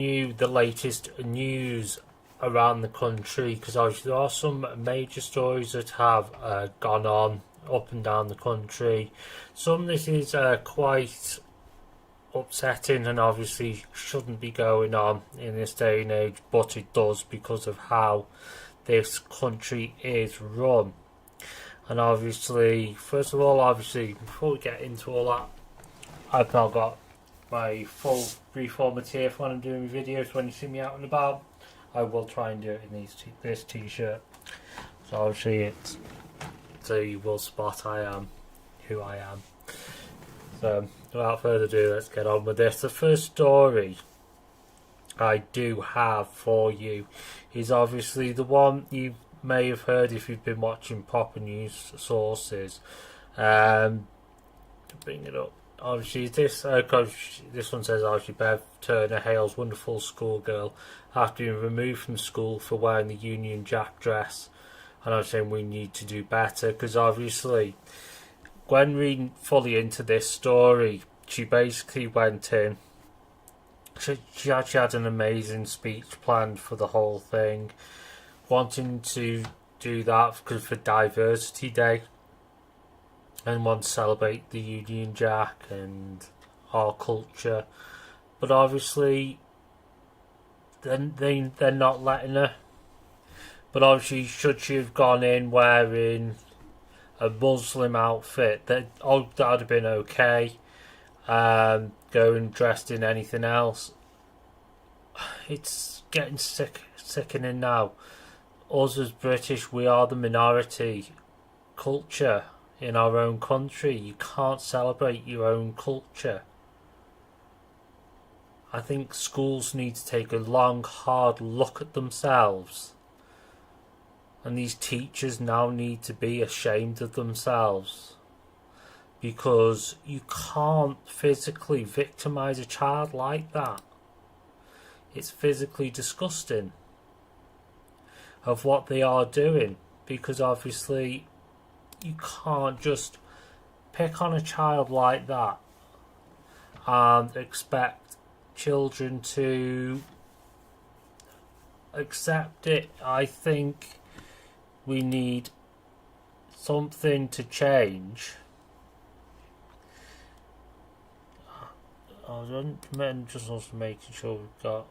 The latest news around the country, because obviously there are some major stories that have gone on up and down the country. Some of this is quite upsetting and obviously shouldn't be going on in this day and age, but it does because of how this country is run. And obviously, first of all, obviously, before we get into all that, I've now got my full reformat here for when I'm doing my videos. When you see me out and about, I will try and do it in this t-shirt. So obviously so you will spot I am who I am. So without further ado, let's get on with this. The first story I do have for you is obviously the one you may have heard if you've been watching proper news sources. To bring it up. Obviously, this one says obviously Bev Turner hails wonderful schoolgirl after being removed from school for wearing the Union Jack dress, and I'm saying we need to do better because obviously, when reading fully into this story, she basically went in. She actually had an amazing speech planned for the whole thing, wanting to do that for Diversity Day. And want to celebrate the Union Jack and our culture, but obviously they're not letting her. But obviously, should she have gone in wearing a Muslim outfit, that would have been okay. Going dressed in anything else, it's getting sickening now. Us as British, we are the minority culture in our own country. You can't celebrate your own culture. I think schools need to take a long, hard look at themselves. And these teachers now need to be ashamed of themselves. Because you can't physically victimise a child like that. It's physically disgusting of what they are doing. Because obviously you can't just pick on a child like that and expect children to accept it. I think we need something to change. I'm just also making sure we've got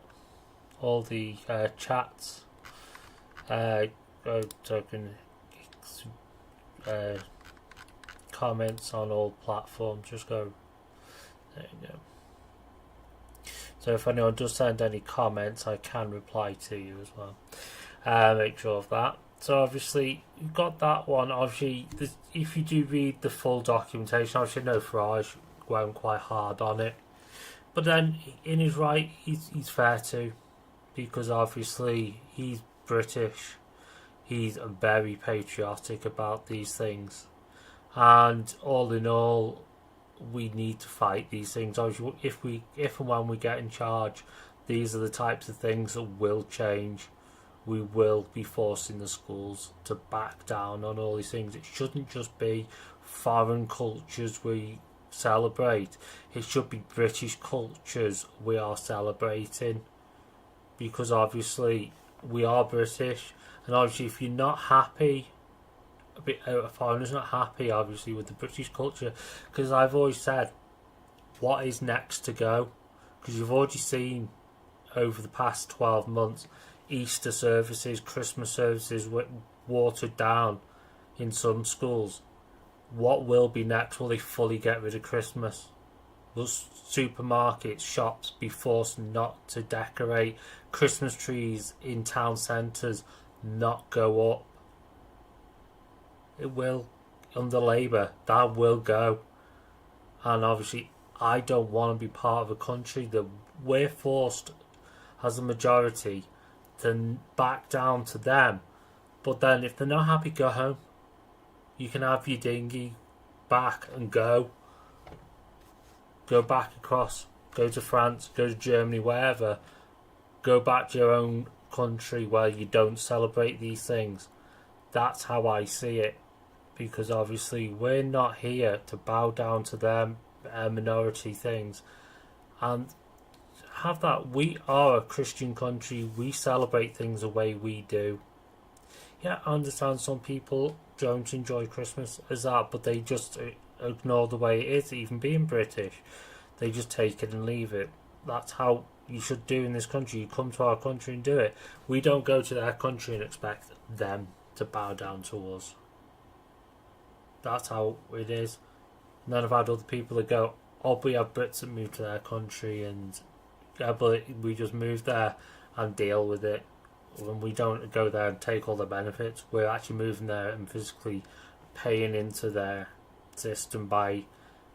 all the chats open. Comments on all platforms, just go there you go. So if anyone does send any comments, I can reply to you as well. Make sure of that. So obviously you've got that one. Obviously if you do read the full documentation, obviously no Farage went quite hard on it, but then in his right, he's fair too, because obviously he's British. He's very patriotic about these things, and all in all, we need to fight these things. If and when we get in charge, these are the types of things that will change. We will be forcing the schools to back down on all these things. It shouldn't just be foreign cultures we celebrate. It should be British cultures we are celebrating, because obviously we are British. And obviously, if you're not happy, a foreigner's not happy, obviously, with the British culture, because I've always said, what is next to go? Because you've already seen over the past 12 months, Easter services, Christmas services watered down in some schools. What will be next? Will they fully get rid of Christmas? Will supermarkets, shops be forced not to decorate? Christmas trees in town centres not go up? It will. Under Labour, that will go. And obviously I don't want to be part of a country that we're forced as a majority to back down to them. But then if they're not happy, go home. You can have your dinghy back and go back across, go to France, go to Germany, wherever. Go back to your own country where you don't celebrate these things. That's how I see it, because obviously we're not here to bow down to them minority things. And have that. We are a Christian country. We celebrate things the way we do. Yeah, I understand some people don't enjoy Christmas as that, but they just ignore the way it is, even being British. They just take it and leave it. That's how you should do in this country. You come to our country and do it. We don't go to their country and expect them to bow down to us. That's how it is. And then I've had other people that go, oh, we have Brits that move to their country and yeah, but we just move there and deal with it. When we don't go there and take all the benefits, we're actually moving there and physically paying into their system by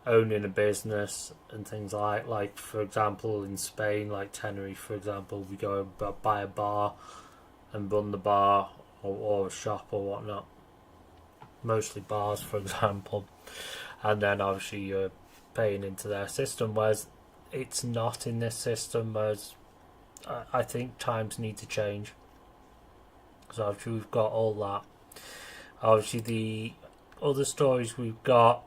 owning a business and things like for example in Spain, like Tenerife for example, we go and buy a bar and run the bar or a shop or whatnot, mostly bars for example, and then obviously you're paying into their system, whereas it's not in this system. Whereas I think times need to change. So obviously we've got all that. Obviously the other stories we've got,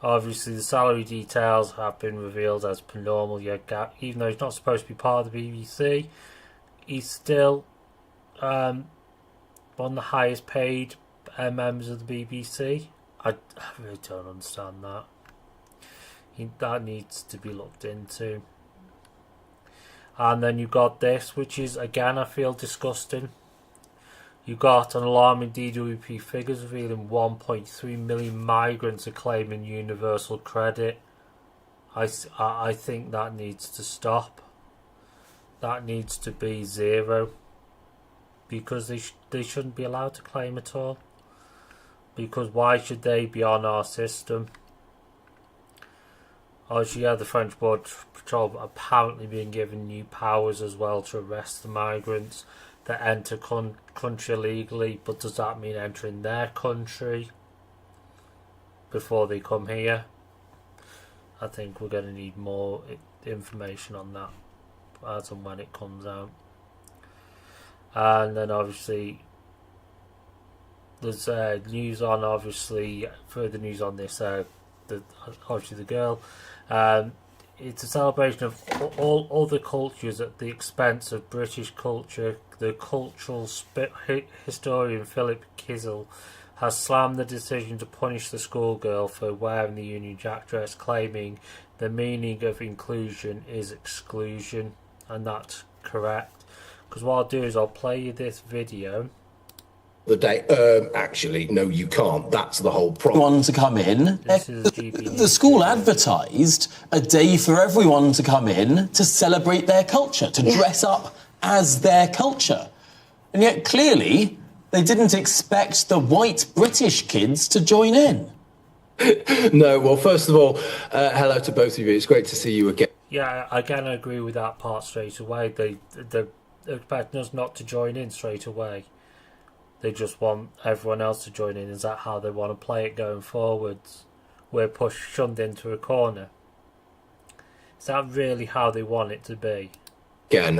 obviously the salary details have been revealed as per normal. Yeah, even though he's not supposed to be part of the BBC, he's still one of the highest paid members of the BBC. I really don't understand that. That needs to be looked into. And then you got this, which is again I feel disgusting. You got an alarming DWP figures revealing 1.3 million migrants are claiming universal credit. I think that needs to stop. That needs to be zero, because they shouldn't be allowed to claim at all. Because why should they be on our system? Obviously, yeah, the French Border Patrol apparently being given new powers as well to arrest the migrants that enter country illegally, but does that mean entering their country before they come here? I think we're going to need more information on that as and when it comes out. And then obviously there's news on, obviously further news on this, obviously the girl. It's a celebration of all other cultures at the expense of British culture. The cultural historian Philip Kizel has slammed the decision to punish the schoolgirl for wearing the Union Jack dress, claiming the meaning of inclusion is exclusion, and that's correct. Because what I'll do is I'll play you this video. The day, actually, no, you can't. That's the whole problem. Everyone to come in. The school advertised a day for everyone to come in to celebrate their culture, to dress up as their culture. And yet, clearly, they didn't expect the white British kids to join in. No, well, first of all, hello to both of you. It's great to see you again. Yeah, again, I agree with that part straight away. They're expecting us not to join in straight away. They just want everyone else to join in. Is that how they want to play it going forwards? We're shunned into a corner. Is that really how they want it to be? Again,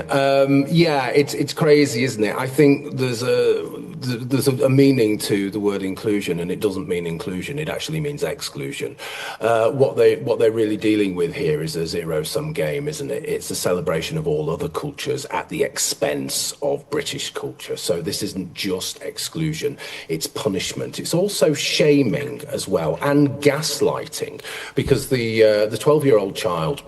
yeah, it's crazy, isn't it? I think there's a meaning to the word inclusion, and it doesn't mean inclusion. It actually means exclusion. What they're really dealing with here is a zero-sum game, isn't it? It's a celebration of all other cultures at the expense of British culture. So this isn't just exclusion; it's punishment. It's also shaming as well, and gaslighting, because the 12-year-old child,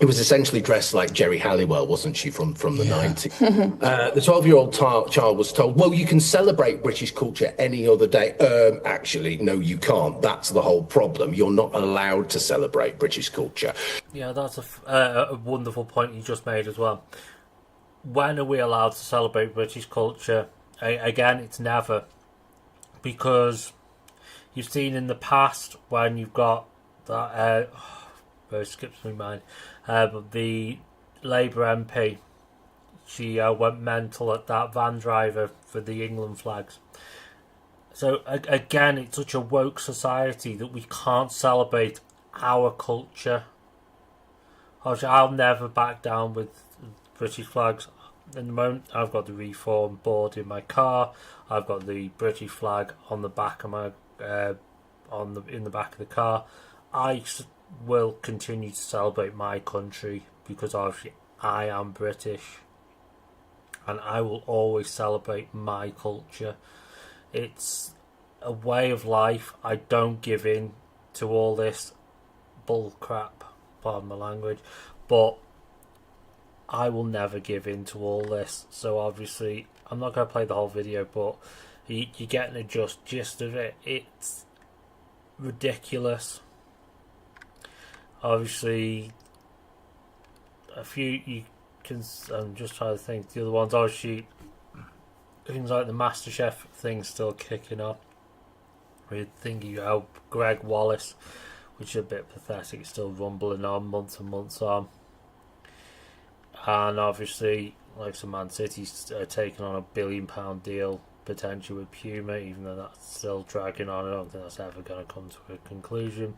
it was essentially dressed like Jerry Halliwell, wasn't she, from the 90s? The 12-year-old child was told, well, you can celebrate British culture any other day. Actually, no, you can't. That's the whole problem. You're not allowed to celebrate British culture. Yeah, that's a wonderful point you just made as well. When are we allowed to celebrate British culture? Again, it's never. Because you've seen in the past when you've got that... it skips my mind. But the Labour MP, she went mental at that van driver for the England flags. So again, it's such a woke society that we can't celebrate our culture. I'll never back down with British flags. In the moment, I've got the Reform board in my car. I've got the British flag on the back of my in the back of the car. I will continue to celebrate my country because obviously I am British and I will always celebrate my culture. It's a way of life. I don't give in to all this bull crap, pardon my language, but I will never give in to all this. So obviously I'm not going to play the whole video, but you're getting a just gist of it. It's ridiculous. Obviously a few you can, I'm just trying to think, the other ones, obviously things like the MasterChef thing's still kicking off. We're thinking how Greg Wallace, which is a bit pathetic, still rumbling on months and months on. And obviously, like some Man City's taking on £1 billion deal potentially with Puma, even though that's still dragging on. I don't think that's ever going to come to a conclusion.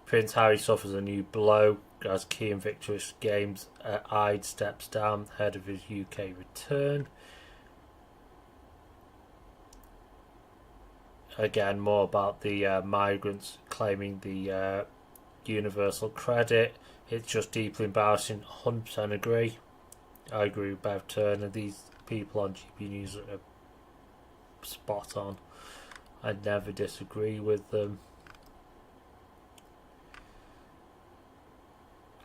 Prince Harry suffers a new blow as key and victorious games Ide steps down ahead of his UK return. Again, more about the migrants claiming the universal credit. It's just deeply embarrassing. 100% agree. I agree with Bev Turner. These people on GB News are spot on. I never disagree with them.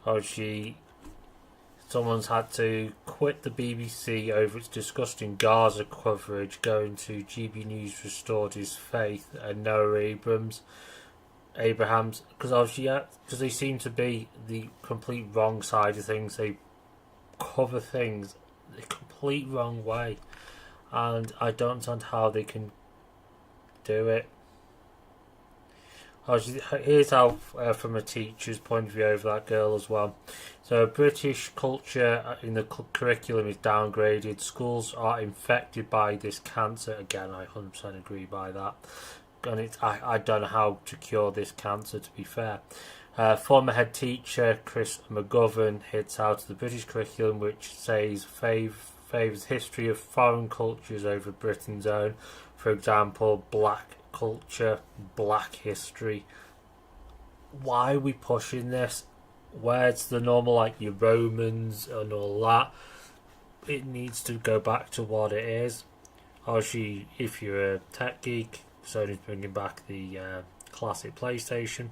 Obviously, someone's had to quit the BBC over its disgusting Gaza coverage, going to GB News restored his faith, and Noah Abrahams, because obviously, because they seem to be the complete wrong side of things. They cover things the complete wrong way, and I don't understand how they can do it. Here's how, from a teacher's point of view, over that girl as well. So, British culture in the curriculum is downgraded. Schools are infected by this cancer. Again, I 100% agree by that. And I don't know how to cure this cancer, to be fair. Former head teacher Chris McGovern hits out of the British curriculum, which says favours history of foreign cultures over Britain's own. For example, black culture, black history. Why are we pushing this? Where's the normal, like your Romans and all that? It needs to go back to what it is. Obviously, if you're a tech geek, Sony's bringing back the classic PlayStation.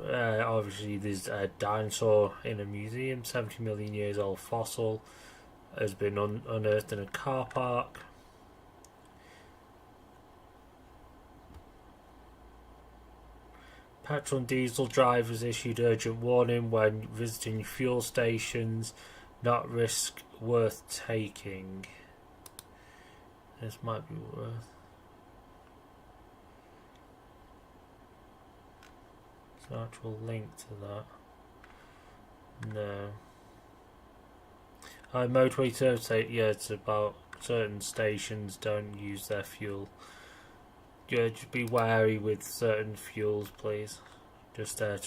Obviously, there's a dinosaur in a museum, 70 million years old fossil, has been unearthed in a car park. Petrol and diesel drivers issued urgent warning when visiting fuel stations, not risk worth taking. This might be worth. There's an actual link to that. No. Motorway service say, yeah, it's about certain stations don't use their fuel. Yeah, just be wary with certain fuels, please. Just to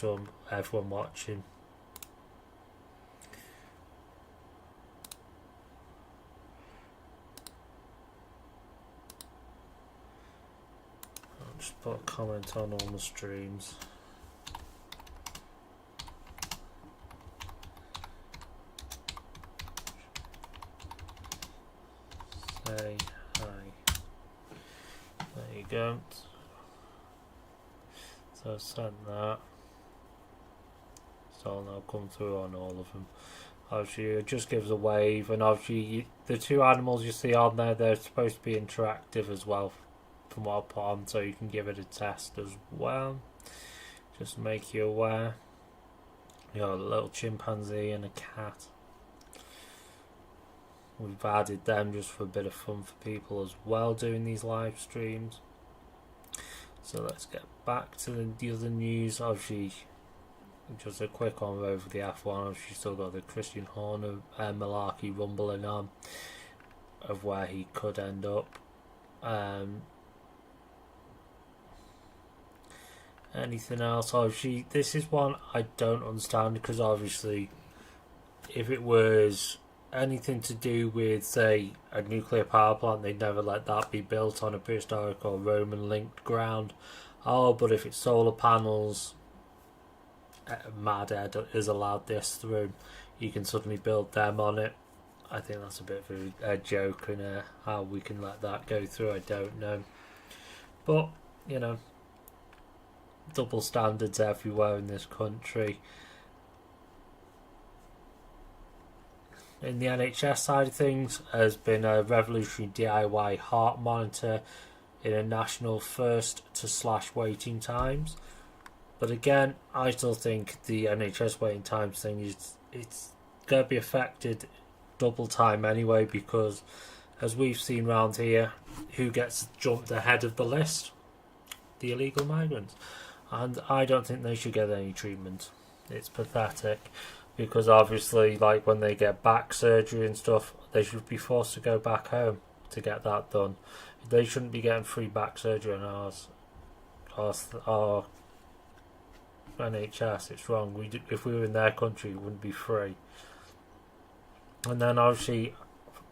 everyone watching. I'll just put a comment on all the streams. Say hi. There you go. So I've sent that. So I'll now come through on all of them. Obviously it just gives a wave, and obviously the two animals you see on there, they're supposed to be interactive as well, from what I put on, so you can give it a test as well. Just to make you aware. You got a little chimpanzee and a cat. We've added them just for a bit of fun for people as well doing these live streams. So let's get back to the other news. Obviously, just a quick one over the F1. Obviously, still got the Christian Horner malarkey rumbling on of where he could end up. Anything else? Obviously, this is one I don't understand, because obviously, if it was anything to do with, say, a nuclear power plant, they'd never let that be built on a prehistoric or Roman linked ground. oh, but if it's solar panels, Mad Ed is allowed this through, you can suddenly build them on it. I think that's a bit of a joke, and how we can let that go through, I don't know. But, you know, double standards everywhere in this country. In the NHS side of things, has been a revolutionary DIY heart monitor in a national first to slash waiting times. But again, I still think the NHS waiting times thing is it's going to be affected double time anyway, because as we've seen round here, who gets jumped ahead of the list? The illegal migrants. And I don't think they should get any treatment. It's pathetic, because obviously, like when they get back surgery and stuff, they should be forced to go back home to get that done. They shouldn't be getting free back surgery on our NHS. It's wrong. If we were in their country, it wouldn't be free. And then obviously,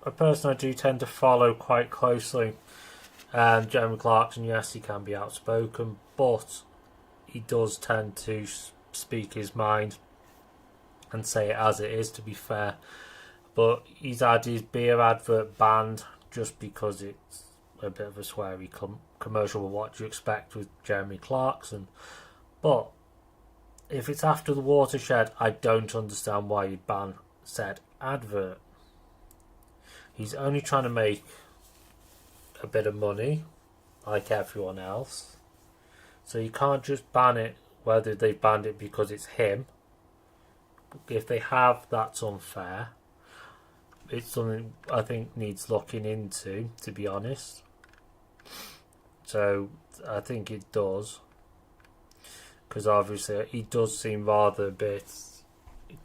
a person I do tend to follow quite closely, Jeremy Clarkson. Yes, he can be outspoken, but he does tend to speak his mind and say it as it is, to be fair. But he's had his beer advert banned just because it's a bit of a sweary commercial. But what do you expect with Jeremy Clarkson? But if it's after the watershed, I don't understand why you'd ban said advert. He's only trying to make a bit of money, like everyone else. So you can't just ban it, whether they banned it because it's him. If they have, that's unfair. It's something I think needs looking into, to be honest. So I think it does, because obviously he does seem rather a bit.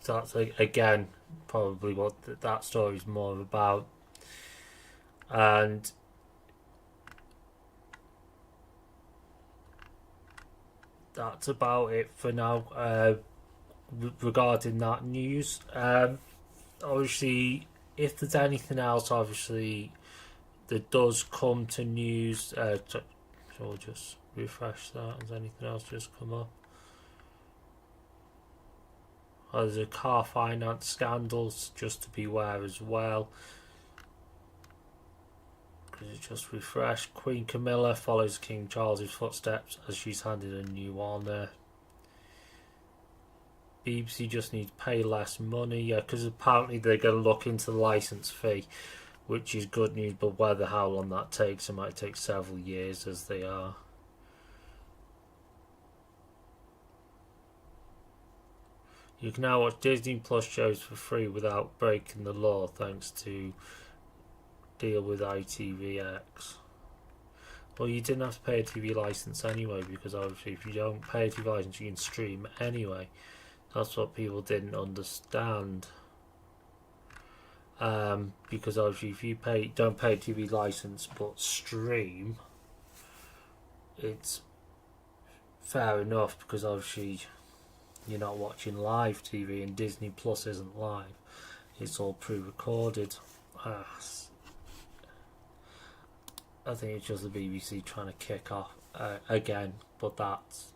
That's again probably what that story is more about, and that's about it for now. Regarding that news, obviously, if there's anything else, obviously, that does come to news, so we'll just refresh that. Has anything else just come up? Oh, there's a car finance scandals, just to beware as well. Because it just refreshed. Queen Camilla follows King Charles's footsteps as she's handed a new honour. BBC just needs to pay less money, yeah, because apparently they're going to look into the licence fee, which is good news, but whether how long that takes, it might take several years, as they are. You can now watch Disney Plus shows for free without breaking the law, thanks to deal with ITVX. Well, you didn't have to pay a TV licence anyway, because obviously if you don't pay a TV licence, you can stream anyway. That's what people didn't understand. Because obviously if you don't pay a TV licence but stream, it's fair enough, because obviously you're not watching live TV, and Disney Plus isn't live. It's all pre-recorded. I think it's just the BBC trying to kick off again, but that's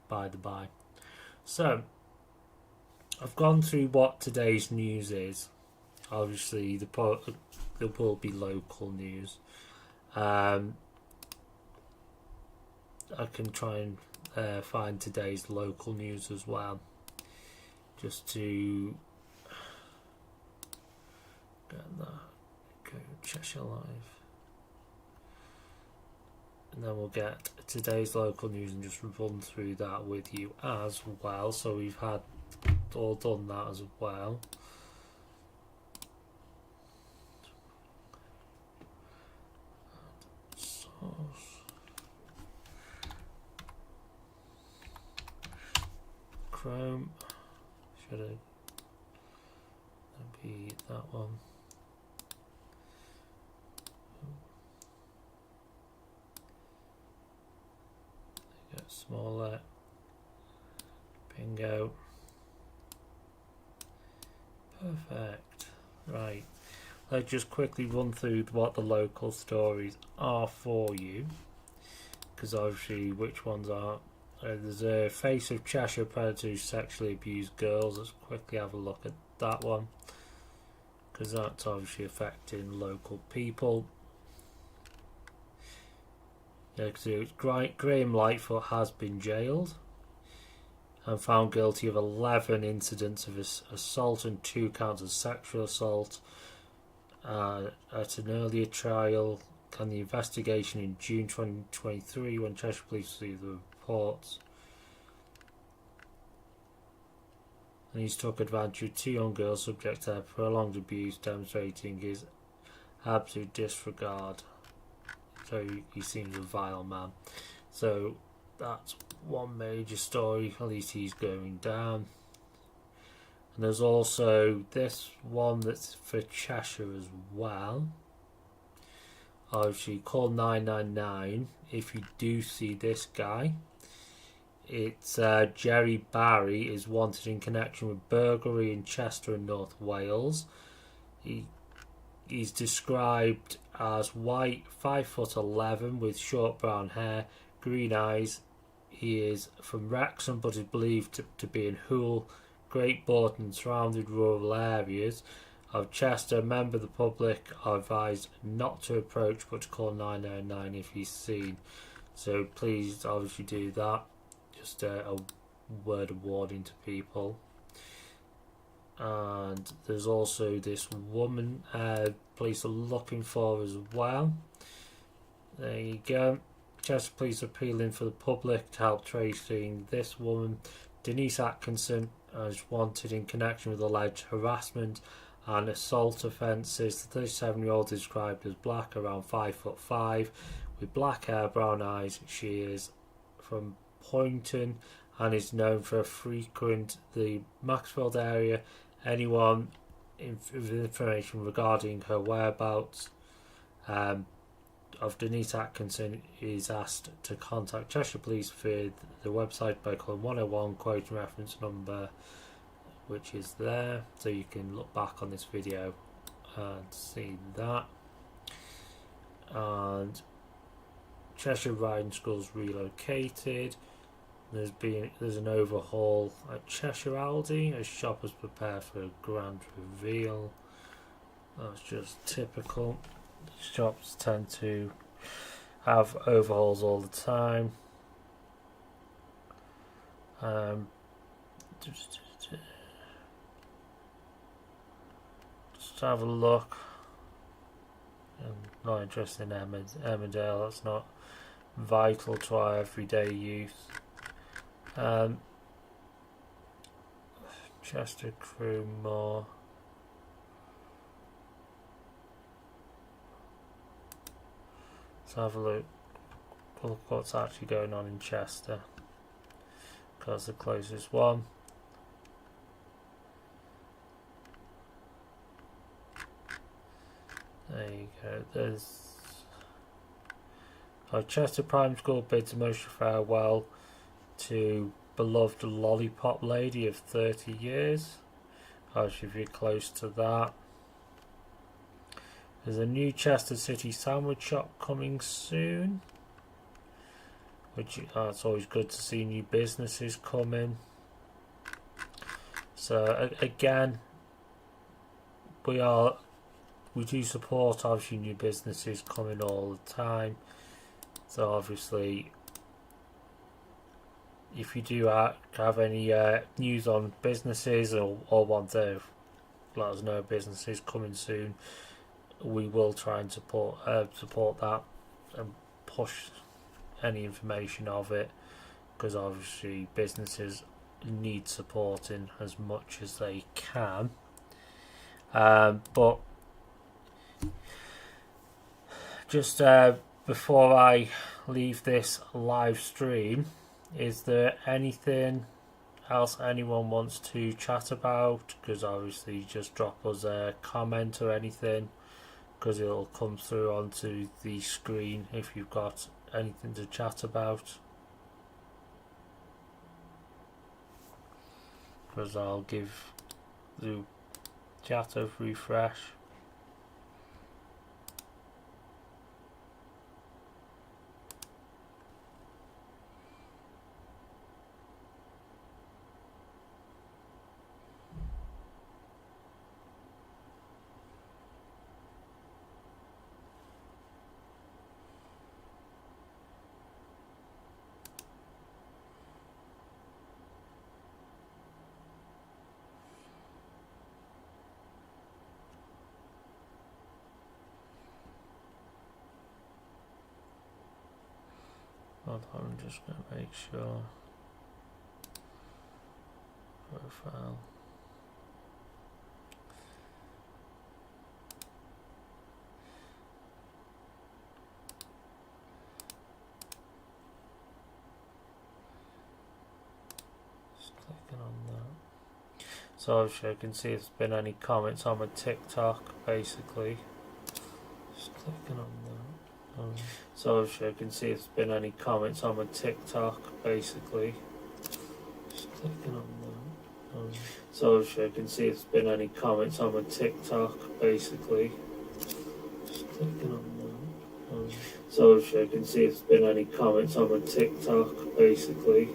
by the by. So, I've gone through what today's news is. Obviously, there will be local news. I can try and find today's local news as well, just to get that. Go Cheshire Live. And then we'll get today's local news and just run through that with you as well. So we've had all done that as well. Chrome. Should it be that one? Get smaller. Bingo. Perfect. Right. Let's just quickly run through what the local stories are for you, because obviously which ones are. There's a face of Cheshire predator who sexually abused girls. Let's quickly have a look at that one, because that's obviously affecting local people. Yeah, because Graham Lightfoot has been jailed and found guilty of 11 incidents of assault and 2 counts of sexual assault at an earlier trial and the investigation in June 2023 when Cheshire Police received the reports. And he's took advantage of 2 young girls subject to prolonged abuse, demonstrating his absolute disregard. So he seems a vile man. So that's one major story, at least he's going down. And there's also this one that's for Cheshire as well. Obviously, call 999 if you do see this guy. It's Jerry Barry is wanted in connection with burglary in Chester in North Wales. He's described as white, 5'11" with short brown hair, green eyes. He is from Wrexham but is believed to be in Hoole, Great Bourton and surrounded rural areas of Chester. Member of the public are advised not to approach but to call 999 if he's seen. So please obviously do that. Just a word of warning to people. And there's also this woman police are looking for as well. There you go. Chester Police appealing for the public to help tracing this woman. Denise Atkinson is wanted in connection with alleged harassment and assault offences. The 37-year-old is described as black, around 5'5", with black hair, brown eyes. She is from Poynton and is known for frequent the Maxfield area. Anyone with information regarding her whereabouts of Denise Atkinson is asked to contact Cheshire Police via the website by calling 101, quoting reference number which is there, so you can look back on this video and see that. And Cheshire Riding School's relocated. There's an overhaul at Cheshire Aldi as shoppers prepare for a grand reveal. That's just typical. Shops tend to have overhauls all the time. Just have a look. I'm not interested in Emmerdale. That's not vital to our everyday use. Chester Crew more. Let's have a look what's actually going on in Chester, because the closest one. There you go. There's Chester Prime School bids emotional farewell to beloved lollipop lady of 30 years. I should be close to that. There's a new Chester City sandwich shop coming soon, which it's always good to see new businesses come in. So again, we do support obviously new businesses coming all the time. So obviously, if you do have any news on businesses or want to let us know businesses coming soon, we will try and support that and push any information of it, because obviously businesses need supporting as much as they can. But just before I leave this live stream, is there anything else anyone wants to chat about? Because obviously just drop us a comment or anything, because it'll come through onto the screen if you've got anything to chat about. Because I'll give the chat a refresh. I'm just going to make sure. Profile. Just clicking on that. So obviously I can see if there's been any comments on my TikTok, basically. Just clicking on that. So obviously I can see if there's been any comments on my TikTok, basically. Just clicking on that. So obviously I can see if there's been any comments on my TikTok, basically. Just clicking on that. So obviously I can see if there's been any comments on my TikTok, basically.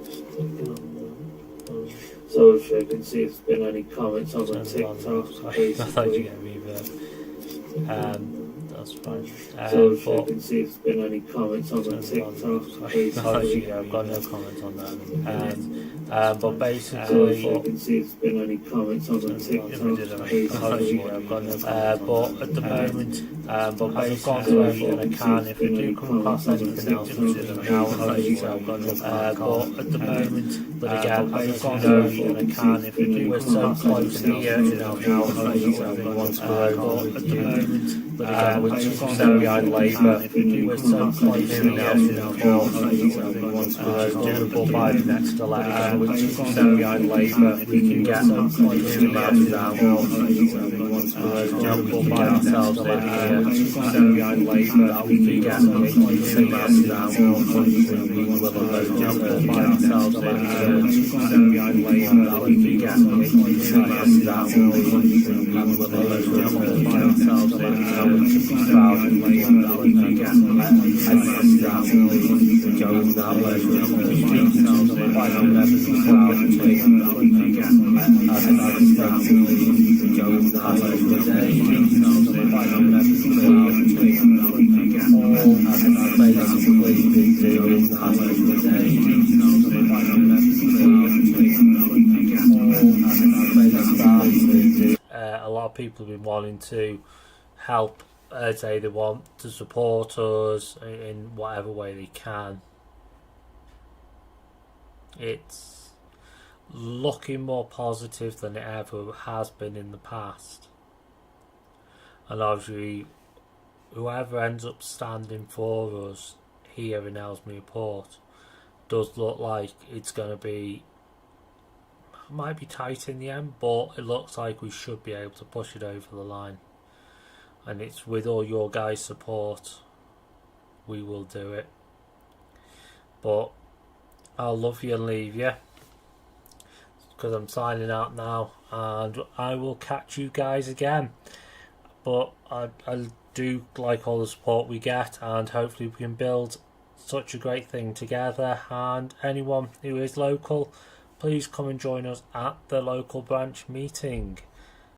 Just clicking on that. So obviously I can see if there's been any comments on my TikTok, basically. I thought you get reverb. That's fine. So I can see if there's been any comments on the TikTok. Basically, I've got no comments on that. But basically, I can see if there's been any comments on the TikTok. Basically, I've got no but at the moment, but I've gone through everything I can. If I do come across anything else, now I've got no but at the moment, but again, I've gone through everything I can. If I do, we're so close here, now everything wants to grow. But at the moment, but again, we're just gone behind Labour. We're so close here now, everything wants to grow. Doable by the next election. We're just gone behind Labour. We can get so close here now, everything wants to grow. Doable by ourselves in here. We're just gone behind Labour. We can get so close here now, we will doable by ourselves in here. We're just gone behind Labour. We can get so close here now, we will doable by ourselves in here. A lot of people have been wanting to help. Say they want to support us in whatever way they can. It's looking more positive than it ever has been in the past. And obviously, whoever ends up standing for us here in Ellesmere Port does look like it's going to be, might be tight in the end, but it looks like we should be able to push it over the line. And it's with all your guys' support, we will do it. But I'll love you and leave you, because I'm signing out now, and I will catch you guys again. But I do like all the support we get, and hopefully we can build such a great thing together. And anyone who is local, please come and join us at the local branch meeting.